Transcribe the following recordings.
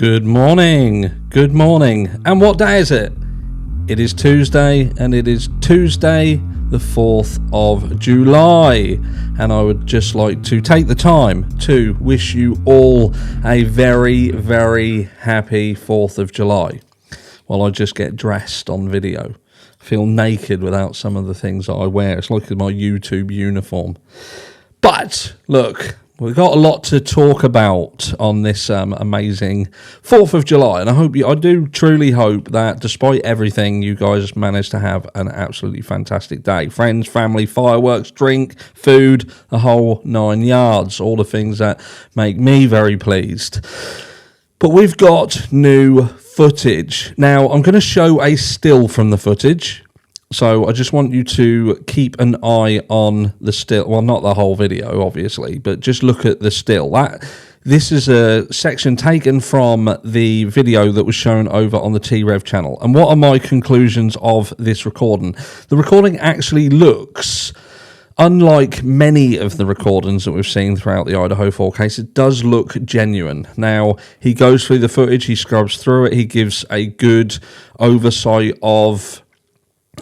Good morning, and what day is it? It is Tuesday, and it is Tuesday the 4th of July, and I would just like to take the time to wish you all a very, very happy 4th of July, while I just get dressed on video. I feel naked without some of the things that I wear. It's like my YouTube uniform. But, look, we've got a lot to talk about on this amazing 4th of July, and I do truly hope that despite everything, you guys managed to have an absolutely fantastic day. Friends, family, fireworks, drink, food, the whole 9 yards, all the things that make me very pleased. But we've got new footage. Now, I'm going to show a still from the footage. So I just want you to keep an eye on the still. Well, not the whole video, obviously, but just look at the still. This is a section taken from the video that was shown over on the T-Rev channel. And what are my conclusions of this recording? The recording actually looks, unlike many of the recordings that we've seen throughout the Idaho 4 case, it does look genuine. Now, he goes through the footage, he scrubs through it, he gives a good oversight of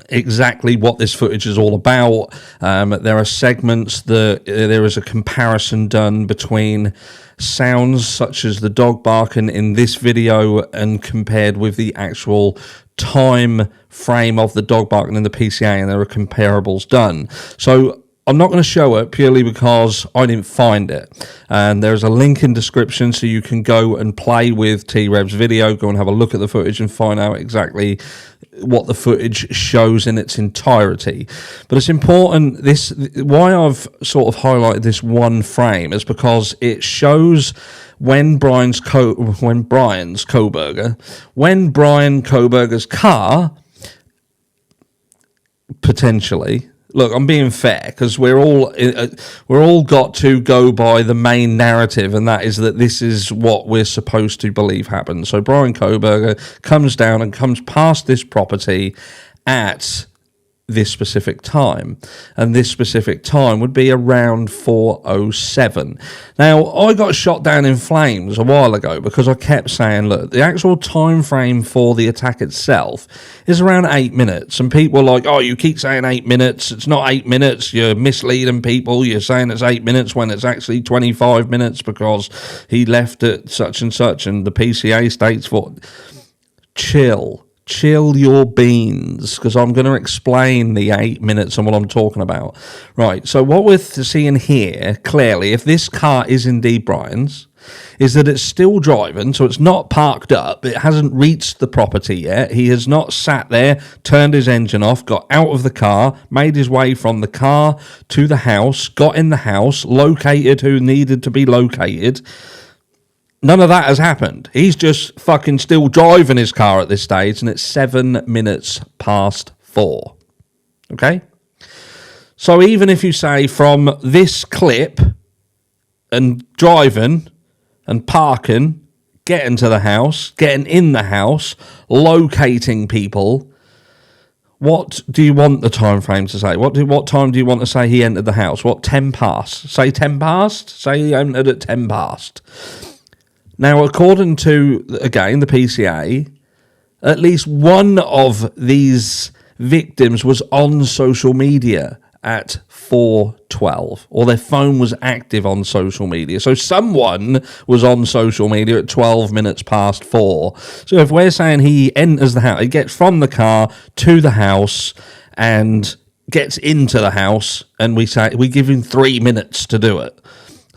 exactly what this footage is all about. There are segments that there is a comparison done between sounds such as the dog barking in this video and compared with the actual time frame of the dog barking in the PCA, and there are comparables done. So I'm not going to show it purely because I didn't find it. And there's a link in description so you can go and play with T-Rev's video, go and have a look at the footage and find out exactly what the footage shows in its entirety. But it's important, why I've sort of highlighted this one frame is because it shows when Brian Coburger's car potentially. Look, I'm being fair because we're all got to go by the main narrative, and that is that this is what we're supposed to believe happened. So Brian Coburger comes down and comes past this property at this specific time, and this specific time would be around 4:07. Now, I got shot down in flames a while ago because I kept saying, look, the actual time frame for the attack itself is around 8 minutes, and people are like, oh, you keep saying 8 minutes, it's not 8 minutes, you're misleading people, you're saying it's 8 minutes when it's actually 25 minutes because he left at such and such, and the PCA states for... Chill your beans, because I'm going to explain the 8 minutes and what I'm talking about. Right, so what we're seeing here, clearly, if this car is indeed Brian's, is that it's still driving, so it's not parked up, it hasn't reached the property yet, he has not sat there, turned his engine off, got out of the car, made his way from the car to the house, got in the house, located who needed to be located. None of that has happened. He's just fucking still driving his car at this stage, and it's 7 minutes past 4. Okay? So even if you say from this clip and driving and parking, getting to the house, getting in the house, locating people, what do you want the time frame to say? What time do you want to say he entered the house? What, 10 past? Say 10 past? Say he entered at 10 past. Now, according to, again, the PCA, at least one of these victims was on social media at 4:12, or their phone was active on social media. So someone was on social media at 12 minutes past 4. So if we're saying he enters the house, he gets from the car to the house and gets into the house, and we give him 3 minutes to do it.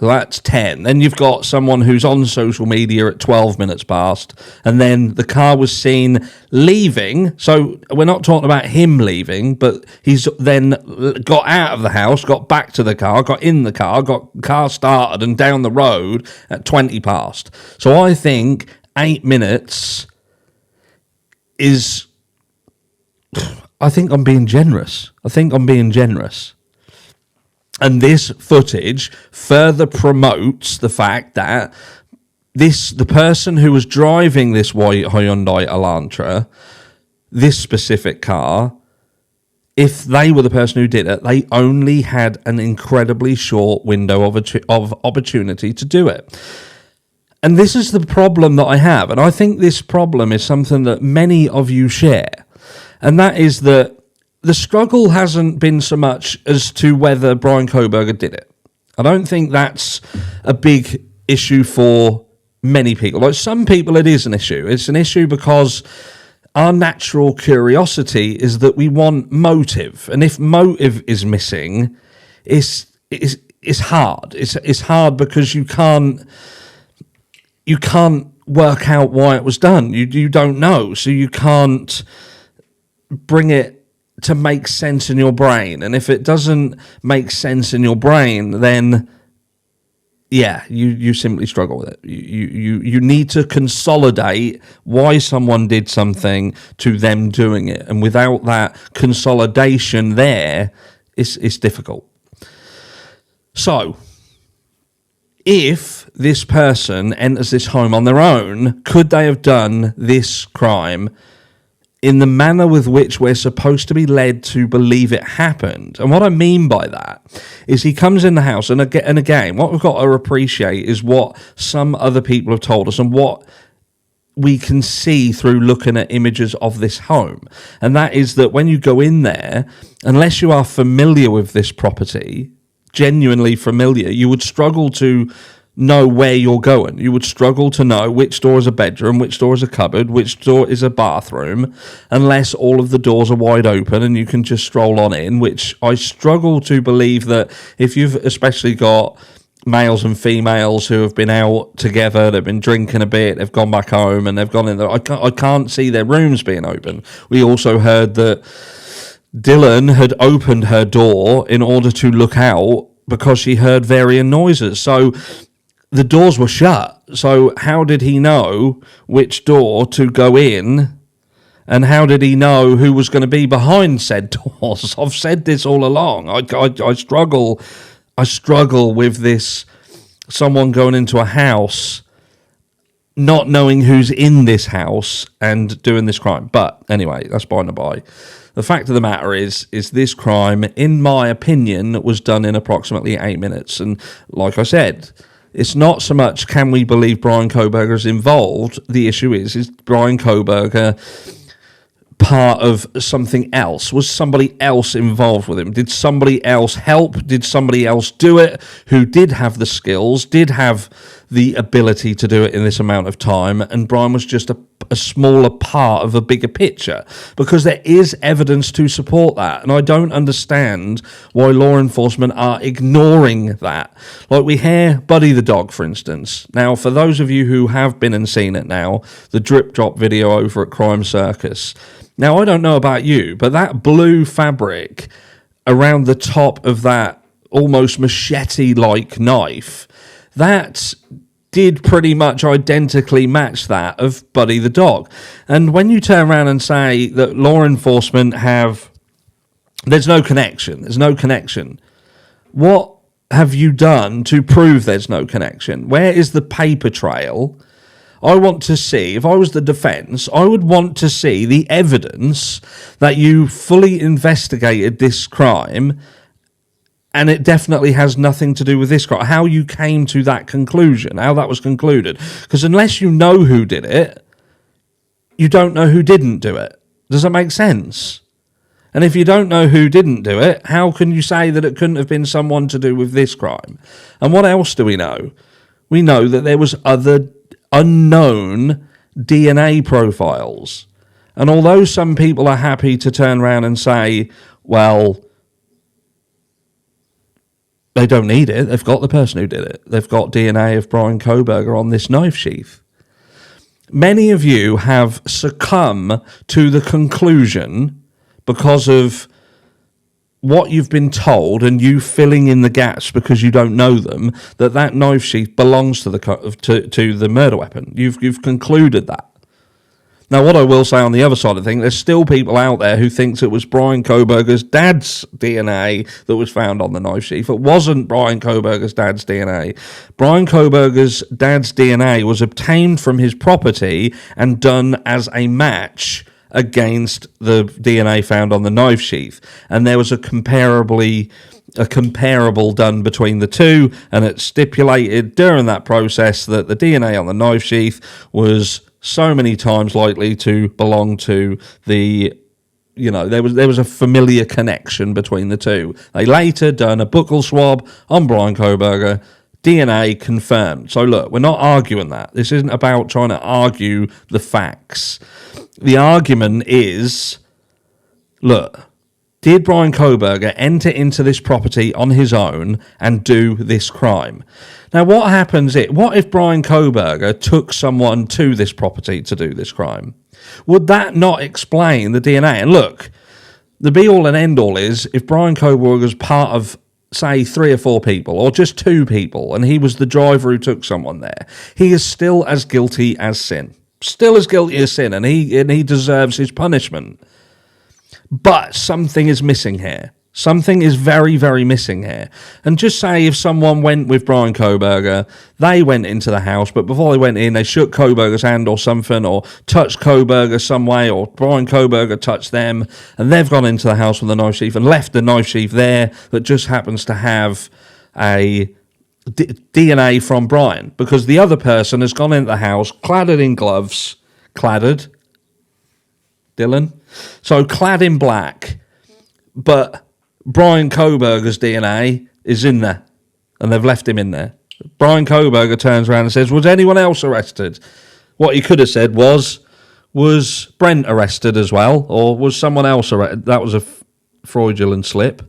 So that's 10. Then you've got someone who's on social media at 12 minutes past, and then the car was seen leaving. So we're not talking about him leaving, but he's then got out of the house, got back to the car, got in the car, got car started and down the road at 20 past. So I think 8 minutes is... I think I'm being generous. And this footage further promotes the fact that the person who was driving this white Hyundai Elantra, this specific car, if they were the person who did it, they only had an incredibly short window of opportunity to do it. And this is the problem that I have, and I think this problem is something that many of you share, and that is that the struggle hasn't been so much as to whether Brian Kohberger did it. I don't think that's a big issue for many people. Like some people, it is an issue. It's an issue because our natural curiosity is that we want motive, and if motive is missing, it's hard. It's hard because you can't work out why it was done. You don't know, so you can't bring it to make sense in your brain. And if it doesn't make sense in your brain, then yeah, you simply struggle with it. You need to consolidate why someone did something to them doing it, and without that consolidation there, it's difficult. So, if this person enters this home on their own, could they have done this crime in the manner with which we're supposed to be led to believe it happened? And what I mean by that is he comes in the house, and again, what we've got to appreciate is what some other people have told us and what we can see through looking at images of this home. And that is that when you go in there, unless you are familiar with this property, genuinely familiar, you would struggle to know where you're going. You would struggle to know which door is a bedroom, which door is a cupboard, which door is a bathroom, unless all of the doors are wide open and you can just stroll on in, which I struggle to believe that if you've especially got males and females who have been out together, they've been drinking a bit, they've gone back home and they've gone in there, I can't see their rooms being open. We also heard that Dylan had opened her door in order to look out because she heard varying noises. So the doors were shut. So how did he know which door to go in? And how did he know who was going to be behind said doors? I've said this all along. I struggle with this, someone going into a house not knowing who's in this house and doing this crime. But anyway, that's by and by. The fact of the matter is this crime, in my opinion, was done in approximately 8 minutes. And like I said, it's not so much can we believe Brian Kohberger is involved. The issue is Brian Kohberger part of something else? Was somebody else involved with him? Did somebody else help? Did somebody else do it who did have the skills, did have the ability to do it in this amount of time, and Brian was just a smaller part of a bigger picture? Because there is evidence to support that, and I don't understand why law enforcement are ignoring that. Like we hear Buddy the dog, for instance. Now, for those of you who have been and seen it now, the drip drop video over at Crime Circus. Now, I don't know about you, but that blue fabric around the top of that almost machete-like knife, that did pretty much identically match that of Buddy the dog. And when you turn around and say that law enforcement there's no connection, what have you done to prove there's no connection? Where is the paper trail? I want to see, if I was the defence, I would want to see the evidence that you fully investigated this crime and it definitely has nothing to do with this crime. How you came to that conclusion, how that was concluded. Because unless you know who did it, you don't know who didn't do it. Does that make sense? And if you don't know who didn't do it, how can you say that it couldn't have been someone to do with this crime? And what else do we know? We know that there was other unknown DNA profiles. And although some people are happy to turn around and say, well, they don't need it, they've got the person who did it. They've got DNA of Brian Kohberger on this knife sheath. Many of you have succumbed to the conclusion, because of what you've been told and you filling in the gaps because you don't know them, that knife sheath belongs to the murder weapon. You've concluded that. Now, what I will say on the other side of things, there's still people out there who thinks it was Brian Kohberger's dad's DNA that was found on the knife sheath. It wasn't Brian Kohberger's dad's DNA. Brian Kohberger's dad's DNA was obtained from his property and done as a match against the DNA found on the knife sheath. And there was a comparably a comparable done between the two, and it stipulated during that process that the DNA on the knife sheath was so many times likely to belong to the, there was a familiar connection between the two. They later done a buccal swab on Brian Kohberger, DNA confirmed. So look, we're not arguing that. This isn't about trying to argue the facts. The argument is, look, did Brian Kohberger enter into this property on his own and do this crime? Now, what happens what if Brian Kohberger took someone to this property to do this crime? Would that not explain the DNA? And look, the be-all and end-all is if Brian Kohberger was part of, say, 3 or 4 people, or just 2 people, and he was the driver who took someone there, he is still as guilty as sin. Still as guilty as sin, and he deserves his punishment. But something is missing here. Something is very, very missing here. And just say if someone went with Brian Kohberger, they went into the house, but before they went in, they shook Kohberger's hand or something, or touched Kohberger some way, or Brian Kohberger touched them, and they've gone into the house with a knife sheath and left the knife sheath there that just happens to have a DNA from Brian, because the other person has gone into the house, cladded in gloves, Dylan? So clad in black, but Brian Kohberger's DNA is in there, and they've left him in there. Brian Kohberger turns around and says, was anyone else arrested? What he could have said was Brent arrested as well, or was someone else arrested? That was a fraudulent slip.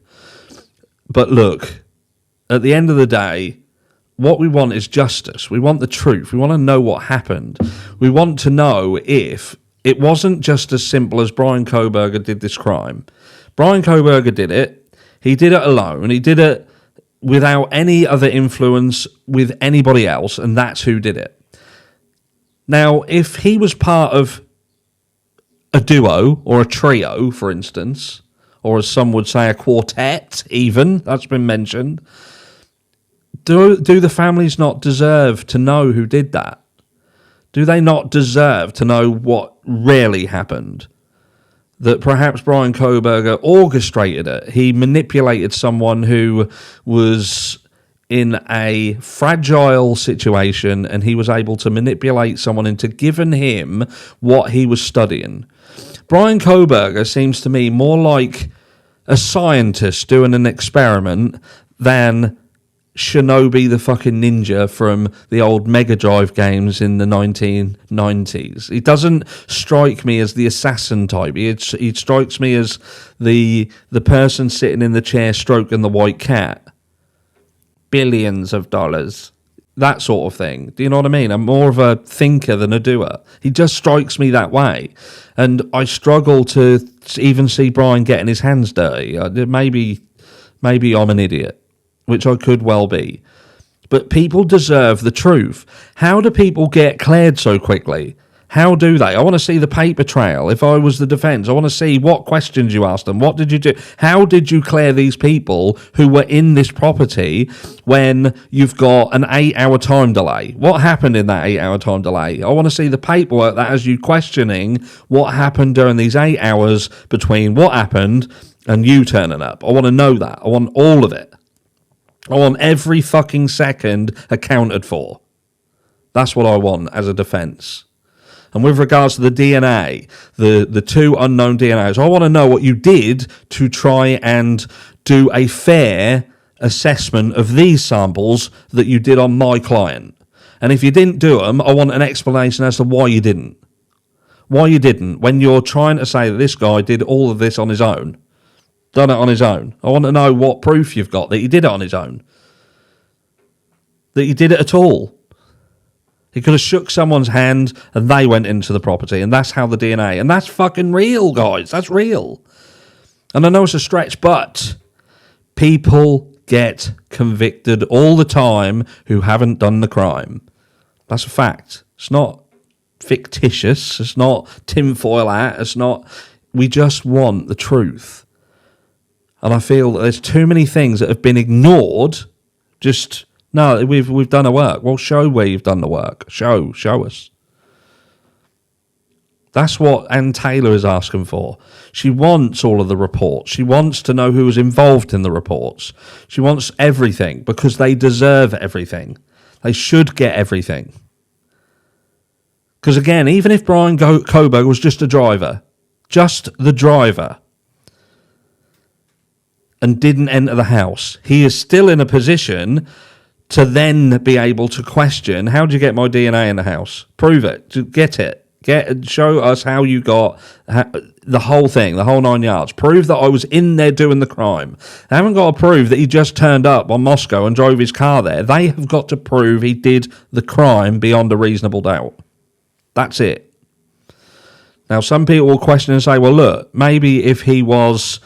But look, at the end of the day, what we want is justice. We want the truth. We want to know what happened. We want to know if it wasn't just as simple as Brian Kohberger did this crime. Brian Kohberger did it. He did it alone. He did it without any other influence with anybody else, and that's who did it. Now, if he was part of a duo or a trio, for instance, or as some would say, a quartet even, that's been mentioned, do the families not deserve to know who did that? Do they not deserve to know what really happened? That perhaps Brian Kohberger orchestrated it. He manipulated someone who was in a fragile situation, and he was able to manipulate someone into giving him what he was studying. Brian Kohberger seems to me more like a scientist doing an experiment than Shinobi the fucking ninja from the old Mega Drive games in the 1990s. He doesn't strike me as the assassin type. He strikes me as the person sitting in the chair stroking the white cat. Billions of dollars. That sort of thing. Do you know what I mean? I'm more of a thinker than a doer. He just strikes me that way. And I struggle to even see Brian getting his hands dirty. Maybe I'm an idiot, which I could well be. But people deserve the truth. How do people get cleared so quickly? How do they? I want to see the paper trail. If I was the defence, I want to see what questions you asked them. What did you do? How did you clear these people who were in this property when you've got an 8-hour time delay? What happened in that 8-hour time delay? I want to see the paperwork that has you questioning what happened during these 8 hours between what happened and you turning up. I want to know that. I want all of it. I want every fucking second accounted for. That's what I want as a defence. And with regards to the DNA, the 2 unknown DNAs, I want to know what you did to try and do a fair assessment of these samples that you did on my client. And if you didn't do them, I want an explanation as to why you didn't. Why you didn't, when you're trying to say that this guy did all of this on his own. Done it on his own. I want to know what proof you've got that he did it on his own. That he did it at all. He could have shook someone's hand and they went into the property, and that's how the DNA. And that's fucking real, guys. That's real. And I know it's a stretch, but people get convicted all the time who haven't done the crime. That's a fact. It's not fictitious. It's not tinfoil hat. It's not... We just want the truth. And I feel that there's too many things that have been ignored. Just... No, we've done our work. Well, show where you've done the work. Show us. That's what Ann Taylor is asking for. She wants all of the reports. She wants to know who was involved in the reports. She wants everything because they deserve everything. They should get everything. Because again, even if Brian Coburg was just the driver, and didn't enter the house, he is still in a position to then be able to question, how did you get my DNA in the house? Prove it. Get it. Show us how you got the whole thing, the whole 9 yards. Prove that I was in there doing the crime. They haven't got to prove that he just turned up on Moscow and drove his car there. They have got to prove he did the crime beyond a reasonable doubt. That's it. Now, some people will question and say, well, look, maybe if he was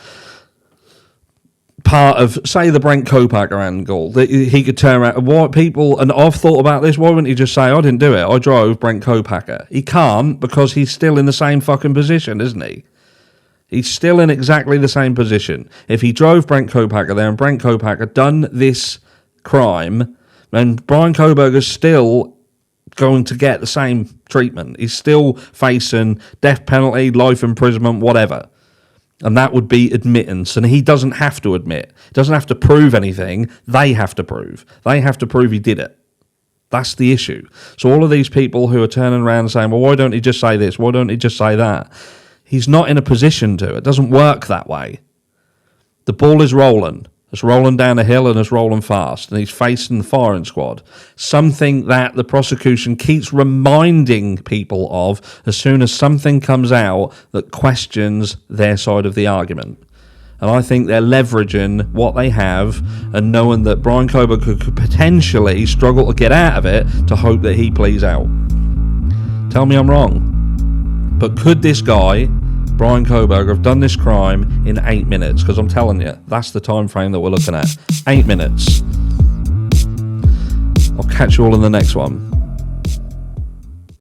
part of, say, the Brent Kopacker angle, that he could turn around. What people, and I've thought about this, why wouldn't he just say, I didn't do it, I drove Brent Kopacker? He can't, because he's still in the same fucking position, isn't he? He's still in exactly the same position. If he drove Brent Kopacker there and Brent Kopacker done this crime, then Brian Coburg is still going to get the same treatment. He's still facing death penalty, life imprisonment, whatever. And that would be admittance. And he doesn't have to admit. He doesn't have to prove anything. They have to prove. They have to prove he did it. That's the issue. So all of these people who are turning around and saying, well, why don't he just say this? Why don't he just say that? He's not in a position to. It doesn't work that way. The ball is rolling. It's rolling down a hill and it's rolling fast. And he's facing the firing squad. Something that the prosecution keeps reminding people of as soon as something comes out that questions their side of the argument. And I think they're leveraging what they have and knowing that Brian Coburg could potentially struggle to get out of it to hope that he pleads out. Tell me I'm wrong. But could this guy, Brian Coburg, have done this crime in 8 minutes? Because I'm telling you, that's the time frame that we're looking at. 8 minutes. I'll catch you all in the next one.